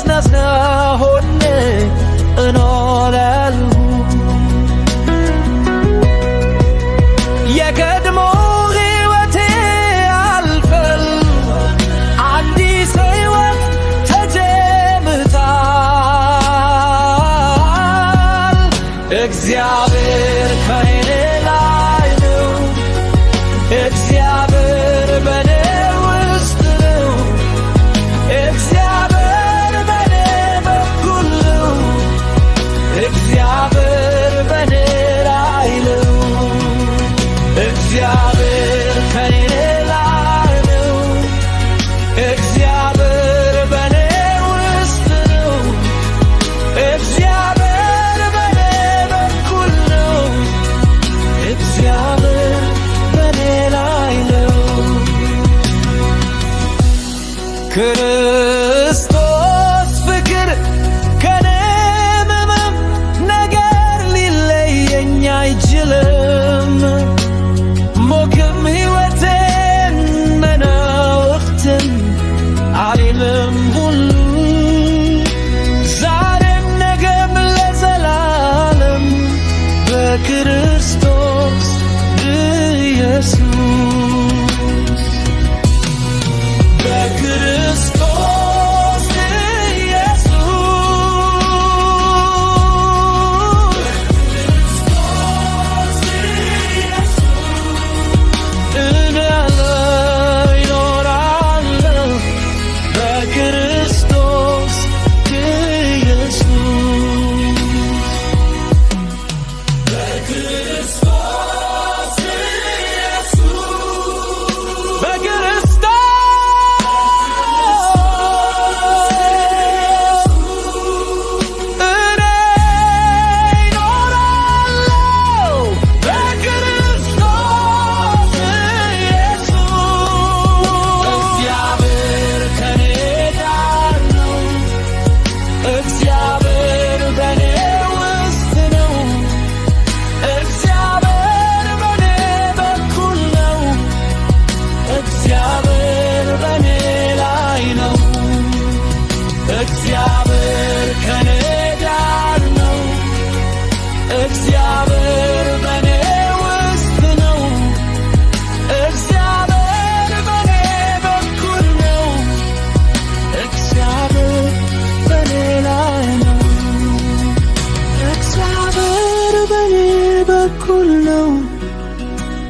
ናዝና ሆነ እኖራለሁ የቀድሞ ሕይወቴ አልፏል አዲስ ሕይወት ተጀምሯል እግዚአብሔር ከእኔ ላይ ነው እግዚአብሔር በእኔ ውስጥ ነው እግዚአብሔር በእኔ በኩል ነው እግዚአብሔር በእኔ ላይ ነው እግዚአብሔር ከእኔ ላይ ነው እግዚአብሔር በእኔ ውስጥ ነው እግዚአብሔር በእኔ በኩል ነው እግዚአብሔር በእኔ ላይ ነው ክርስቶስ ፍቅር ከኔ ምንም ነገር ሊለየኝ አይችልም ሞክም ሕይወቴን መናወቅትን አልልም